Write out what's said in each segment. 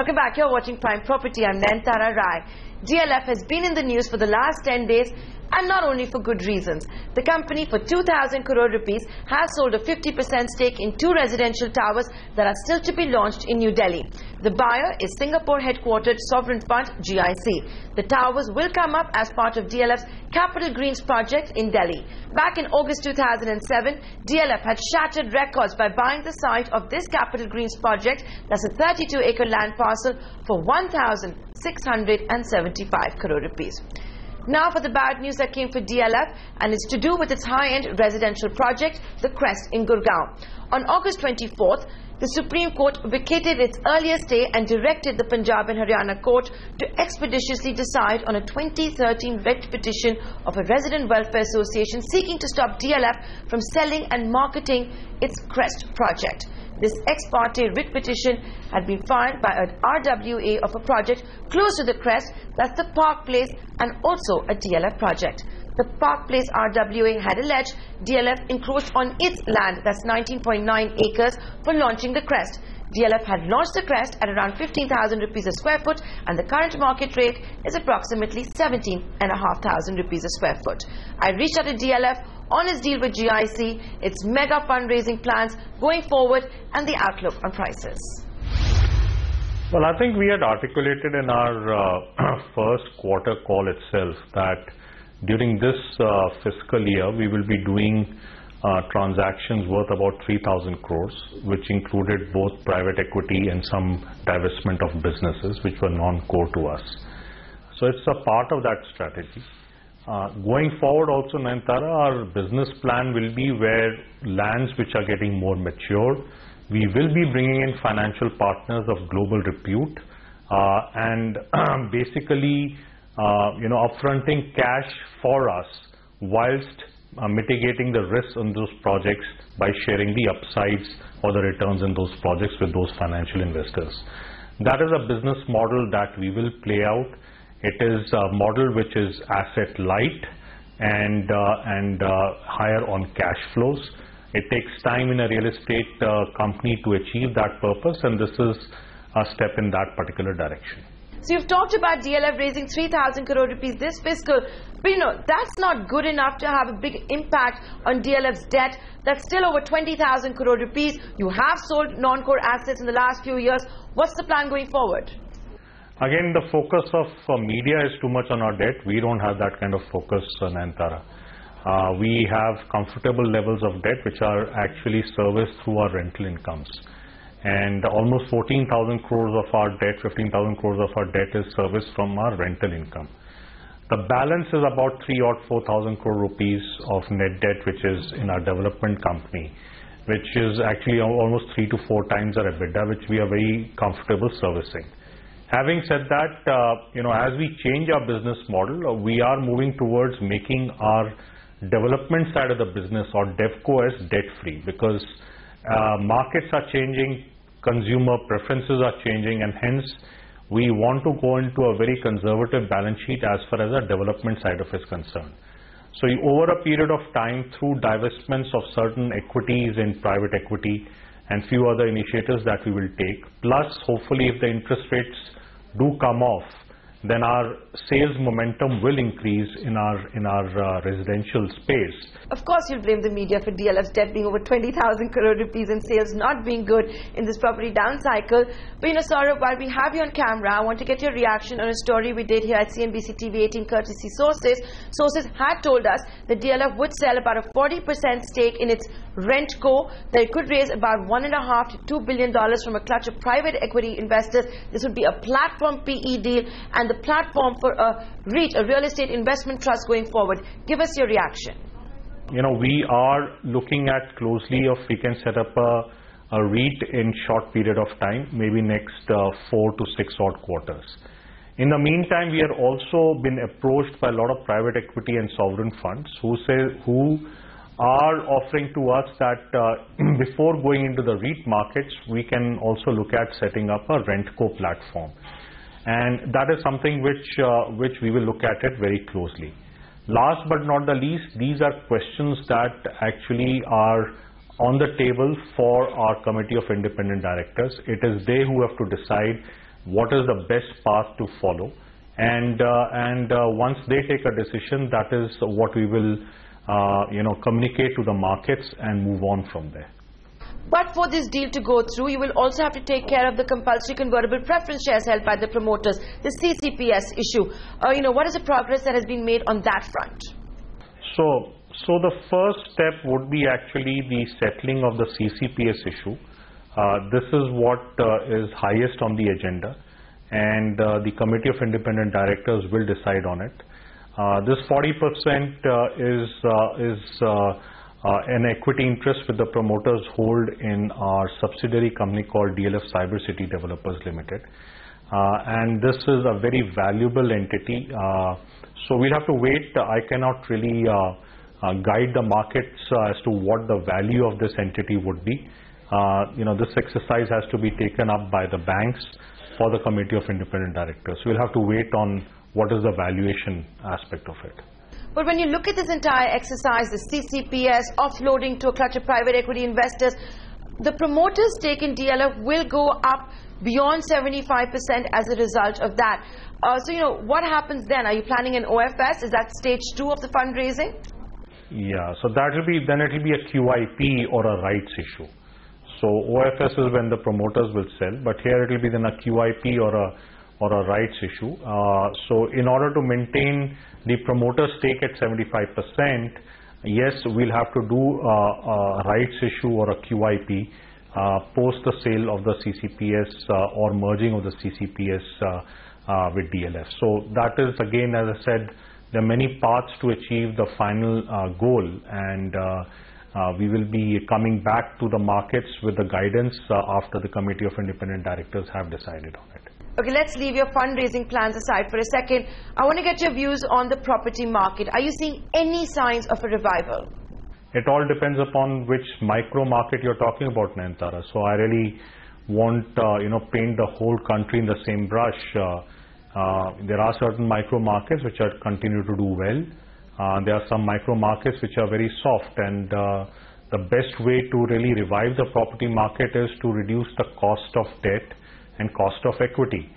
Welcome back. You're watching Prime Property. I'm Nayantara Rai. DLF has been in the news for the last 10 days, and not only for good reasons. The company, for 2,000 crore rupees, has sold a 50% stake in 2 residential towers that are still to be launched in New Delhi. The buyer is Singapore-headquartered sovereign fund GIC. The towers will come up as part of DLF's Capital Greens project in Delhi. Back in August 2007, DLF had shattered records by buying the site of this Capital Greens project, that's a 32-acre land parcel, for 1,675 crore rupees. Now for the bad news that came for DLF, and it's to do with its high-end residential project, The Crest in Gurgaon. On August 24th, the Supreme Court vacated its earlier stay and directed the Punjab and Haryana court to expeditiously decide on a 2013 writ petition of a resident welfare association seeking to stop DLF from selling and marketing its Crest project. This ex parte writ petition had been filed by an RWA of a project close to the Crest, that's the Park Place, and also a DLF project. The Park Place RWA had alleged DLF encroached on its land, that's 19.9 acres, for launching the Crest. DLF had launched the Crest at around 15,000 rupees a square foot, and the current market rate is approximately 17,500 rupees a square foot. I reached out to DLF on its deal with GIC, its mega fundraising plans going forward, and the outlook on prices. Well, I think we had articulated in our first quarter call itself that during this fiscal year we will be doing transactions worth about 3,000 crores, which included both private equity and some divestment of businesses which were non-core to us. So it's a part of that strategy. Going forward also, Nayantara, our business plan will be where lands which are getting more mature, we will be bringing in financial partners of global repute and basically upfronting cash for us whilst mitigating the risks on those projects by sharing the upsides or the returns in those projects with those financial investors. That is a business model that we will play out. It is a model which is asset light and higher on cash flows. It takes time in a real estate company to achieve that purpose, and this is a step in that particular direction. So you've talked about DLF raising 3,000 crore rupees this fiscal, but that's not good enough to have a big impact on DLF's debt. That's still over 20,000 crore rupees. You have sold non-core assets in the last few years. What's the plan going forward? Again, the focus of media is too much on our debt. We don't have that kind of focus, Nayantara. We have comfortable levels of debt which are actually serviced through our rental incomes. And almost 14,000 crores of our debt, 15,000 crores of our debt is serviced from our rental income. The balance is about 4,000 crore rupees of net debt which is in our development company, which is actually almost 3 to 4 times our EBITDA, which we are very comfortable servicing. Having said that, as we change our business model, we are moving towards making our development side of the business or DevCo as debt-free, because markets are changing, consumer preferences are changing, and hence we want to go into a very conservative balance sheet as far as our development side of it is concerned. So over a period of time, through divestments of certain equities in private equity and few other initiatives that we will take, plus hopefully if the interest rates do come off, then our sales momentum will increase in our residential space. Of course, you'll blame the media for DLF's debt being over 20,000 crore rupees and sales not being good in this property down cycle. But Saurabh, while we have you on camera, I want to get your reaction on a story we did here at CNBC TV 18 courtesy sources. Sources had told us that DLF would sell about a 40% stake in its RentCo, that it could raise about $1.5 to $2 billion from a clutch of private equity investors. This would be a platform PE deal and the platform for a REIT, a real estate investment trust, going forward. Give us your reaction. We are looking at closely if we can set up a REIT in short period of time, maybe next 4 to 6 odd quarters. In the meantime, we have also been approached by a lot of private equity and sovereign funds who are offering to us that before going into the REIT markets, we can also look at setting up a RentCo platform. And that is something which we will look at it very closely. Last but not the least, these are questions that actually are on the table for our committee of independent directors. It is they who have to decide what is the best path to follow, and once they take a decision, that is what we will communicate to the markets and move on from there. But for this deal to go through, you will also have to take care of the compulsory convertible preference shares held by the promoters, the CCPS issue. What is the progress that has been made on that front? So the first step would be actually the settling of the CCPS issue. This is what is highest on the agenda, and the Committee of Independent Directors will decide on it. This 40% is an equity interest with the promoters hold in our subsidiary company called DLF'S Cybercity Developers Limited, and this is a very valuable entity. So we'll have to wait. I cannot really guide the markets as to what the value of this entity would be. This exercise has to be taken up by the banks for the Committee of Independent Directors. We'll have to wait on what is the valuation aspect of it. But when you look at this entire exercise, the CCPS offloading to a clutch of private equity investors, the promoters' stake in DLF will go up beyond 75% as a result of that. So, what happens then? Are you planning an OFS? Is that stage 2 of the fundraising? Yeah, so that will be, then it will be a QIP or a rights issue. So OFS is when the promoters will sell, but here it will be then a QIP or a rights issue. So in order to maintain the promoter stake at 75%, yes, we'll have to do a rights issue or a QIP post the sale of the CCPS or merging of the CCPS with DLF. So that is, again, as I said, there are many paths to achieve the final goal, and we will be coming back to the markets with the guidance after the Committee of Independent Directors have decided on it. Okay, let's leave your fundraising plans aside for a second. I want to get your views on the property market. Are you seeing any signs of a revival? It all depends upon which micro market you're talking about, Nayantara. So I really won't paint the whole country in the same brush. There are certain micro markets which are continue to do well. There are some micro markets which are very soft, and the best way to really revive the property market is to reduce the cost of debt and cost of equity.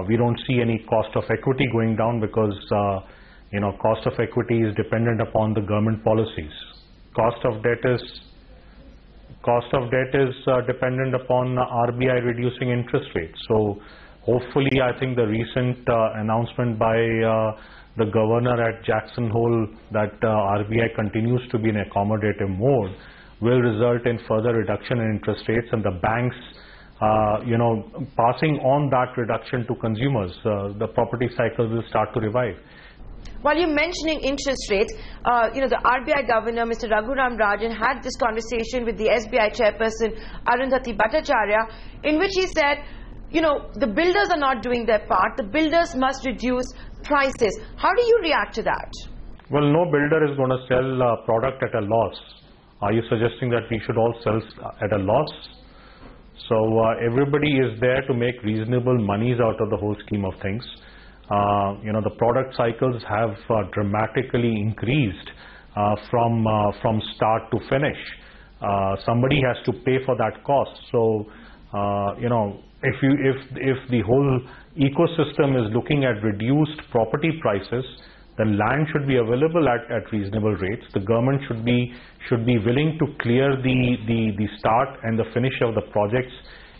We don't see any cost of equity going down because cost of equity is dependent upon the government policies. Cost of debt is dependent upon RBI reducing interest rates. So hopefully, I think the recent announcement by the governor at Jackson Hole that RBI continues to be in accommodative mode will result in further reduction in interest rates, and the banks passing on that reduction to consumers. The property cycle will start to revive. While you're mentioning interest rates, the RBI governor, Mr. Raghuram Rajan, had this conversation with the SBI chairperson, Arundhati Bhattacharya, in which he said, the builders are not doing their part. The builders must reduce prices. How do you react to that? Well, no builder is going to sell a product at a loss. Are you suggesting that we should all sell at a loss? So everybody is there to make reasonable monies out of the whole scheme of things. The product cycles have dramatically increased from start to finish. Somebody has to pay for that cost. So if the whole ecosystem is looking at reduced property prices, then land should be available at reasonable rates. The government should be willing to clear the start and the finish of the projects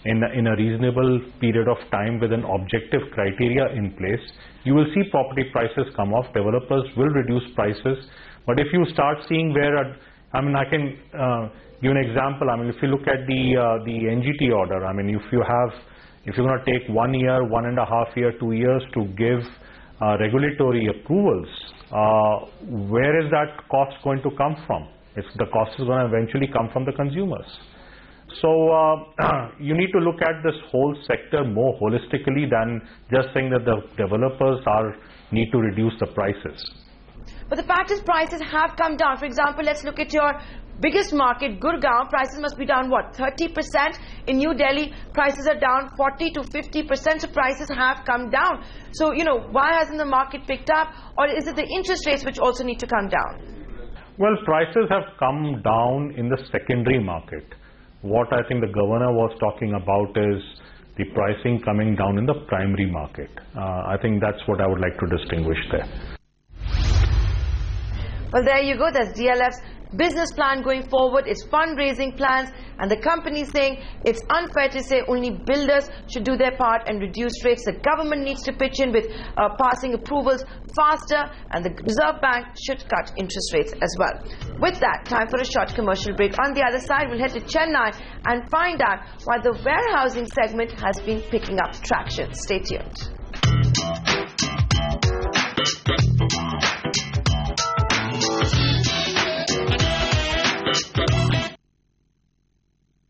in a reasonable period of time with an objective criteria in place. You will see property prices come off. Developers will reduce prices. But if you start seeing where, I can give an example. If you look at the NGT order, if you're going to take 1 year, 1.5 years, 2 years to give regulatory approvals, where is that cost going to come from? The cost is going to eventually come from the consumers. So you need to look at this whole sector more holistically than just saying that the developers need to reduce the prices. But the fact is prices have come down. For example, let's look at your biggest market, Gurgaon. Prices must be down, 30%? In New Delhi, prices are down 40 to 50%. So prices have come down. So, why hasn't the market picked up? Or is it the interest rates which also need to come down? Well, prices have come down in the secondary market. What I think the governor was talking about is the pricing coming down in the primary market. I think that's what I would like to distinguish there. Well, there you go. That's DLF's business plan going forward, its fundraising plans, and the company saying it's unfair to say only builders should do their part and reduce rates. The government needs to pitch in with passing approvals faster, and the Reserve Bank should cut interest rates as well. With that, time for a short commercial break. On the other side, we'll head to Chennai and find out why the warehousing segment has been picking up traction. Stay tuned.